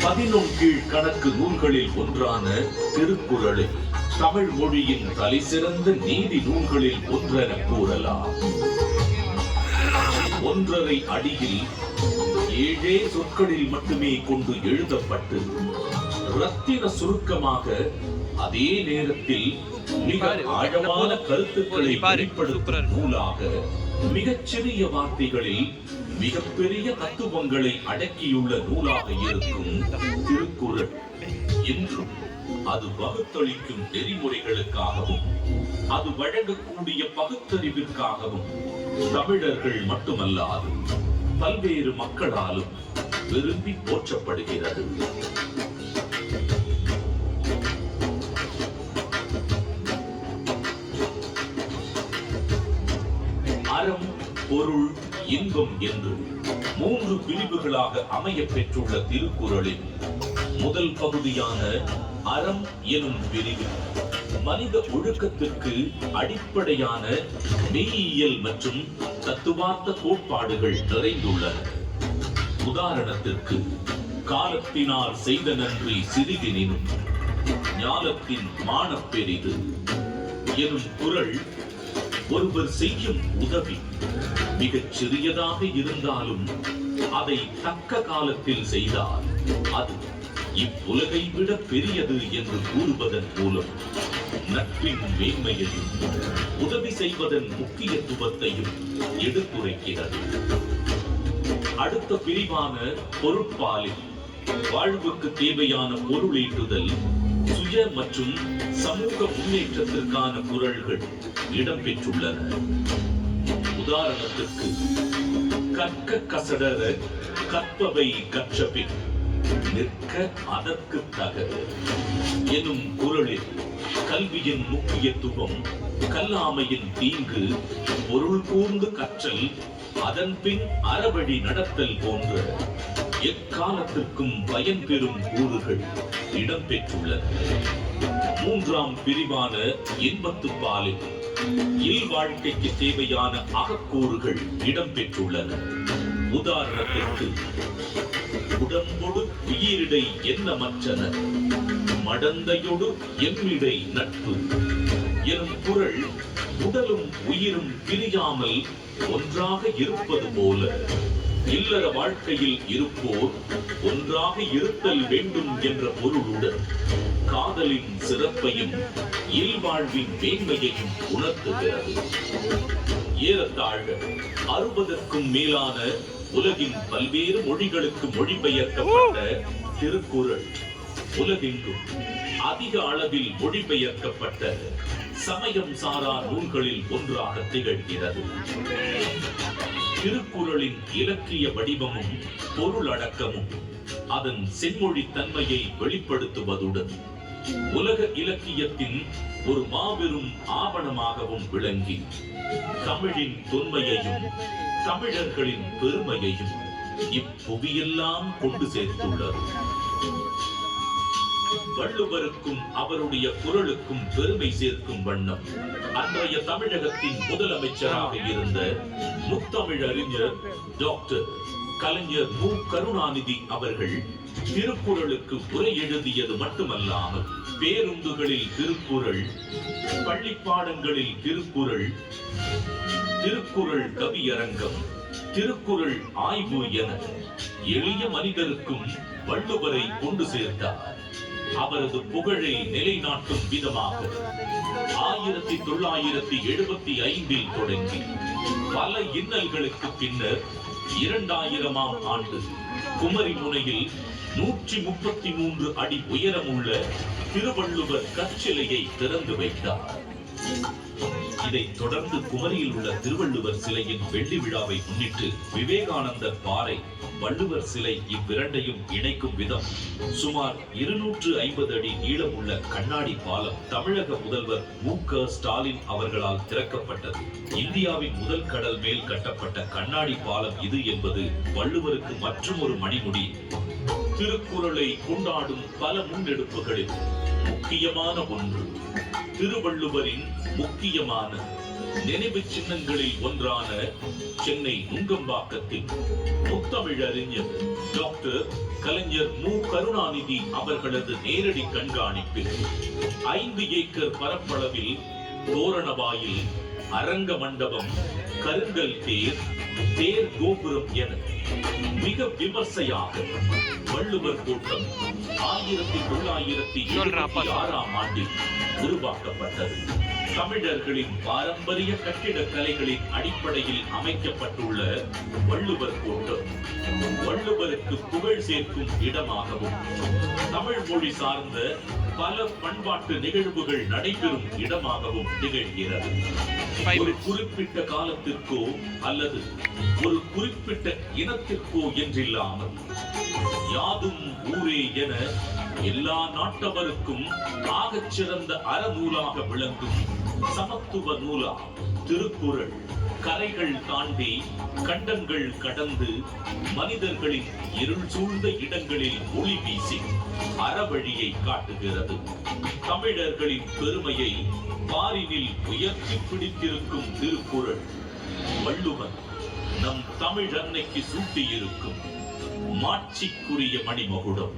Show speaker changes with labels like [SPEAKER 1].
[SPEAKER 1] 11 கீழ்கணக்கு நூல்களில் ஒன்றான திருக்குறளை தமிழ் மொழியின் தலைசிறந்த நீதி நூல்களில் ஒன்றென கூறலாம். 1.5 அடியில் 7 சொற்களில் மட்டுமே கொண்டு எழுதப்பட்டு ரத்தின சுருக்கமாக, அதே நேரத்தில் மிக ஆழமான கருத்துக்களை வெளிப்படுத்தும் நூலாக, மிகச்சிறிய வார்த்தைகளில் மிகப்பெரிய தத்துவங்களை அடக்கியுள்ள நூலாக இருக்கும் திருக்குறள் என்றும் அது வகுத்தளிக்கும் நெறிமுறைகளுக்காகவும் அது வழங்கக்கூடிய பகுத்தறிவிற்காகவும் தமிழர்கள் மட்டுமல்லாது பல்வேறு மக்களாலும் விரும்பி போற்றப்படுகிறது. அறம், பொருள், இன்பம் என்று 3 பிரிவுகளாக அமைய பெற்றுள்ள திருக்குறளின் முதல் பகுதியான அறம் எனும் பிரிவில் மனித ஒழுக்கத்திற்கு அடிப்படையான மெய்யியல் மற்றும் தத்துவார்த்த கோட்பாடுகள் நிறைந்துள்ளன. உதாரணத்திற்கு, காலத்தினால் செய்த நன்றி சிறிதெனினும் ஞாலத்தின் மானப் பெரிது எனும் குறள் ஒருவர் செய்யும் உதவி மிகச் சிறியதாக இருந்தாலும் அதை தக்க காலத்தில் செய்தால் அது இவ்வுலகை விட பெரியது என்று கூறுவதன் மூலம் நட்பின் மேன்மையையும் உதவி செய்வதன் முக்கியத்துவத்தையும் எடுத்துரைக்கிறது. அடுத்த பிரிவான பொருட்பாலில் வாழ்வுக்கு தேவையான பொருளீட்டுதல், சுய மற்றும் சமூக முன்னேற்றத்திற்கான குறள்கள் இடம்பெற்றுள்ளன. உதாரணத்திற்கு, கற்க கசடர கற்பவை கற்றபின் நிற்க அதற்கு தக எனும் குறளில் கல்வியின் முக்கியத்துவம், கல்லாமையின் தீங்கு, பொருள் கூர்ந்து கற்றல், அதன் பின் அறவழி நடத்தல் போன்ற எக்காலத்திற்கும் பயன் பெறும் கூறுகள் இடம்பெற்றுள்ளன. 3ஆம் பிரிவான இன்பத்துப்பாலில் இல் வாழ்க்கைக்கு தேவையான அகக்கூறுகள் இடம்பெற்றுள்ளன. உதாரணத்திற்கு, உடம்பொடு உயிரிடை எண்ணமற்றன, மடந்தையொடு எம்மிடை நட்பு எனும் குறள் உடலும் உயிரும் பிரியாமல் ஒன்றாக இருப்பது போல இல்லற வாழ்க்கையில் இருப்போர் ஒன்றாக இருத்தல் வேண்டும் என்ற பொருளுடன் காதலின் சிறப்பையும் இல்வாழ்வின் மேன்மையையும் உணர்த்துகிறது. ஏறத்தாழ 60க்கும் மேலான உலகின் பல்வேறு மொழிகளுக்கு மொழிபெயர்க்கப்பட்ட திருக்குறள் உலகெங்கும் அதிக அளவில் மொழிபெயர்க்கப்பட்ட சமயம் சாரா நூல்களில் ஒன்றாக திகழ்கிறது. திருக்குறளின் இலக்கிய வடிவமும் பொருளடக்கமும் அதன் செம்மொழி தன்மையை வெளிப்படுத்துவதுடன் உலக இலக்கியத்தின் ஒரு மாபெரும் ஆவணமாகவும் விளங்கி தமிழின் தொன்மையையும் தமிழர்களின் பெருமையையும் இப்புவியெல்லாம் கொண்டு சேர்த்துள்ளது. வள்ளுவருக்கும் அவருடைய குறளுக்கும் பெருமை சேர்க்கும் வண்ணம் அன்றைய தமிழகத்தின் முதலமைச்சராக இருந்த முத்தமிழறிஞர் டாக்டர் கலைஞர் மு. கருணாநிதி அவர்கள் திருக்குறளுக்கு உரை எழுதியது மட்டுமல்லாமல் பேருந்துகளில் திருக்குறள், பள்ளிப்பாடங்களில் திருக்குறள், திருக்குறள் கவியரங்கம், திருக்குறள் ஆய்வு என எளிய மனிதருக்கும் வள்ளுவரை கொண்டு சேர்த்தார். அவரது புகழை நிலைநாட்டும் விதமாக 1975 தொடங்கி பல இன்னல்களுக்கு பின்னர் 2000ஆம் ஆண்டு குமரி முனையில் 133 அடி உயரமுள்ள திருவள்ளுவர் கற்சிலையை திறந்து வைத்தார். இதைத் தொடர்ந்து குமரியில் உள்ள திருவள்ளுவர் சிலையின் வெள்ளி விழாவை முன்னிட்டு விவேகானந்தர் பாறை, வள்ளுவர் சிலை இவ்விரண்டையும் இணைக்கும் விதம் சுமார் 250 அடி நீளம் உள்ள கண்ணாடி பாலம் தமிழக முதல்வர் மு. க. ஸ்டாலின் அவர்களால் திறக்கப்பட்டது. இந்தியாவின் முதல் கடல் மேல் கட்டப்பட்ட கண்ணாடி பாலம் இது என்பது வள்ளுவருக்கு மற்றும் ஒரு மணிமுடி. திருக்குறளை கொண்டாடும் பல முன்னெடுப்புகளில் முக்கியமான ஒன்று திருவள்ளுவரின் முக்கியமான நினைவு சின்னங்களில் ஒன்றான சென்னை நுங்கம்பாக்கத்தில் முத்தமிழறிஞர் டாக்டர் கலைஞர் மு. கருணாநிதி அவர்களது நேரடி கண்காணிப்பில் 5 ஏக்கர் பரப்பளவில் தோரணவாயில், அரங்க மண்டபம், கருங்கல் தேர், தேர் கோபுரம் என மிக விமர்சையாக வள்ளுவர் கோட்டம் 1976ஆம் ஆண்டில் உருவாக்கப்பட்டது. தமிழர்களின் பாரம்பரிய கட்டிடக் கலைகளின் அடிப்படையில் அமைக்கப்பட்டுள்ள வள்ளுவர் கோட்டம் வள்ளுவருக்கு புகழ் சேர்க்கும் இடமாகவும், தமிழ் மொழி சார்ந்த பல பண்பாட்டு நிகழ்வுகள் நடைபெறும் இடமாகவும் திகழ்கிறது. ஒரு குறிப்பிட்ட காலத்திற்கோ அல்லது ஒரு குறிப்பிட்ட இனத்திற்கோ என்றில்லாமல் யாதும் ஊரே என எல்லா நாட்டவருக்கும் ஆகச் சிறந்த அறநூலாக விளங்கும் சமத்துவ நூலா திருக்குறள் கரைகள் தாண்டி, கண்டங்கள் கடந்து, மனிதர்களின் இருள் சூழ்ந்த இடங்களில் ஒளி வீசி அறவழியை காட்டுகிறது. தமிழர்களின் பெருமையை பாரினில் உயர்த்தி பிடித்திருக்கும் திருக்குறள் வள்ளுவன் நம் தமிழ் அன்னைக்கு சூட்டியிருக்கும் மாட்சிக்குரிய மணிமகுடம்.